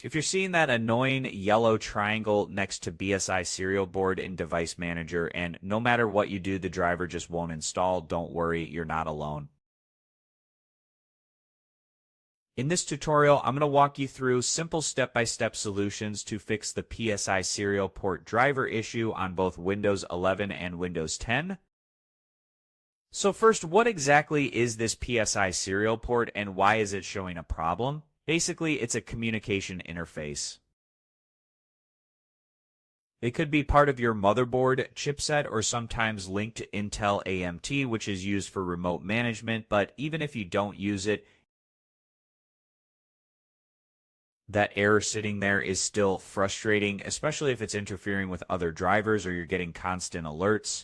If you're seeing that annoying yellow triangle next to BSI Serial Board in Device Manager, and no matter what you do, the driver just won't install, don't worry, you're not alone. In this tutorial, I'm going to walk you through simple step-by-step solutions to fix the PSI Serial Port driver issue on both Windows 11 and Windows 10. So first, what exactly is this PSI Serial Port and why is it showing a problem? Basically, it's a communication interface. It could be part of your motherboard, chipset, or sometimes linked to Intel AMT, which is used for remote management, but even if you don't use it, that error sitting there is still frustrating, especially if it's interfering with other drivers or you're getting constant alerts.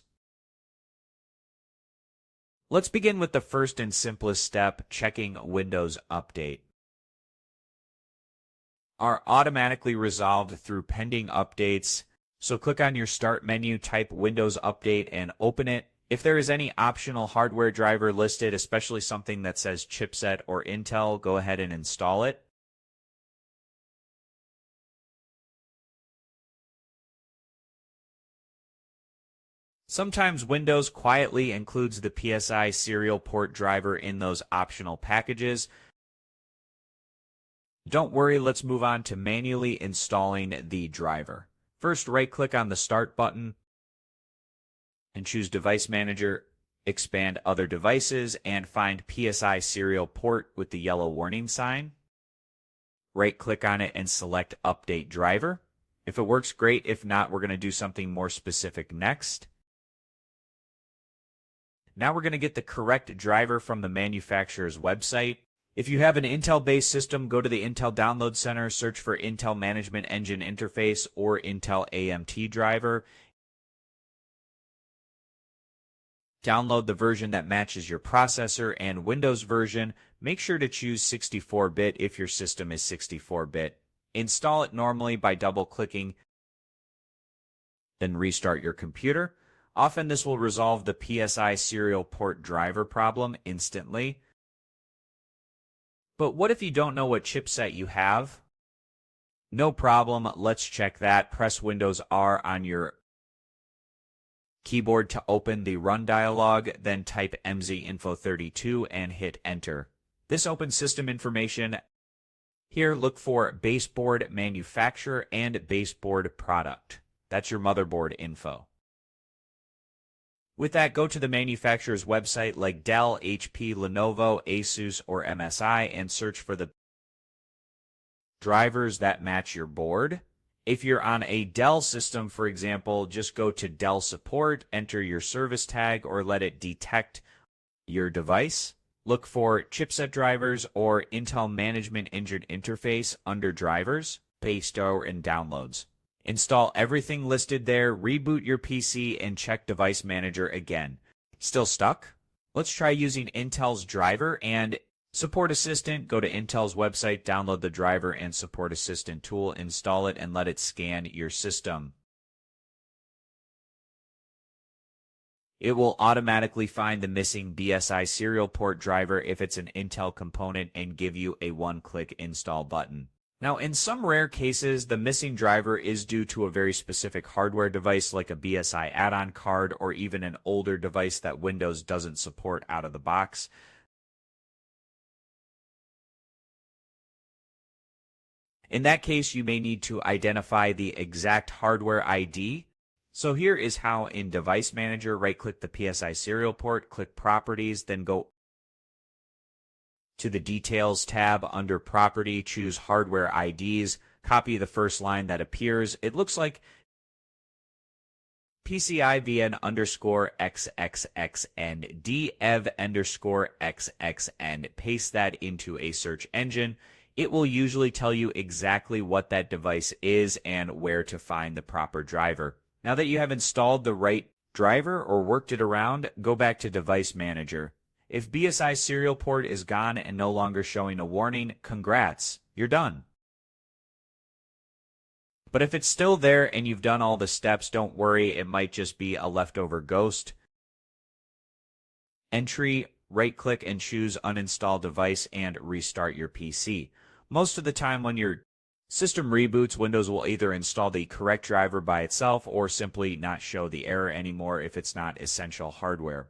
Let's begin with the first and simplest step, checking Windows Update. Are automatically resolved through pending updates, so click on your Start menu, type Windows Update, and open it. If there is any optional hardware driver listed, especially something that says Chipset or Intel, go ahead and install it. Sometimes Windows quietly includes the PSI Serial Port driver in those optional packages. Don't worry, let's move on to manually installing the driver. First, right-click on the Start button and choose Device Manager, expand Other Devices, and find PSI Serial Port with the yellow warning sign. Right-click on it and select Update Driver. If it works, great. If not, we're going to do something more specific next. Now we're going to get the correct driver from the manufacturer's website. If you have an Intel-based system, go to the Intel Download Center, search for Intel Management Engine Interface or Intel AMT driver. Download the version that matches your processor and Windows version. Make sure to choose 64-bit if your system is 64-bit. Install it normally by double-clicking, then restart your computer. Often this will resolve the PSI Serial Port driver problem instantly. But what if you don't know what chipset you have? No problem, let's check that. Press Windows R on your keyboard to open the Run dialog, then type mzinfo32 and hit Enter. This opens system information. Here, look for baseboard manufacturer and baseboard product. That's your motherboard info. With that, go to the manufacturer's website like Dell, HP, Lenovo, Asus, or MSI and search for the drivers that match your board. If you're on a Dell system, for example, just go to Dell Support, enter your service tag, or let it detect your device. Look for chipset drivers or Intel Management Engine Interface under Drivers, Base Store, and Downloads. Install everything listed there, reboot your PC, and check Device Manager again. Still stuck? Let's try using Intel's driver and Support Assistant. Go to Intel's website, download the driver and Support Assistant tool, install it, and let it scan your system. It will automatically find the missing BSI Serial Port driver if it's an Intel component and give you a one-click install button. Now, in some rare cases, the missing driver is due to a very specific hardware device like a BSI add-on card or even an older device that Windows doesn't support out of the box. In that case, you may need to identify the exact hardware ID. So here is how in Device Manager, right-click the PSI Serial Port, click Properties, then go to the Details tab under Property, choose Hardware IDs, copy the first line that appears. It looks like PCIVN _ XXXN, DEV _ XXN. Paste that into a search engine. It will usually tell you exactly what that device is and where to find the proper driver. Now that you have installed the right driver or worked it around, go back to Device Manager. If BSI Serial Port is gone and no longer showing a warning, congrats, you're done. But if it's still there and you've done all the steps, don't worry, it might just be a leftover ghost. Entry, right-click and choose Uninstall Device and restart your PC. Most of the time when your system reboots, Windows will either install the correct driver by itself or simply not show the error anymore if it's not essential hardware.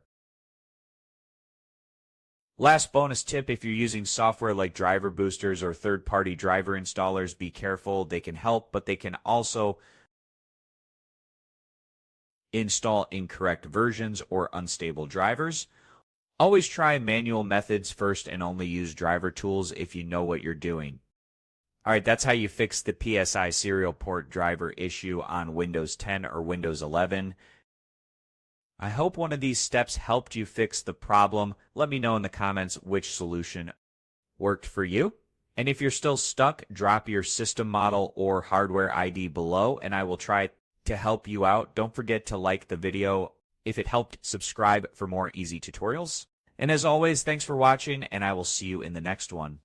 Last bonus tip, if you're using software like driver boosters or third-party driver installers, be careful. They can help, but they can also install incorrect versions or unstable drivers. Always try manual methods first and only use driver tools if you know what you're doing. Alright, that's how you fix the PCI Serial Port driver issue on Windows 10 or Windows 11. I hope one of these steps helped you fix the problem. Let me know in the comments which solution worked for you. And if you're still stuck, drop your system model or hardware ID below, and I will try to help you out. Don't forget to like the video. If it helped, subscribe for more easy tutorials. And as always, thanks for watching, and I will see you in the next one.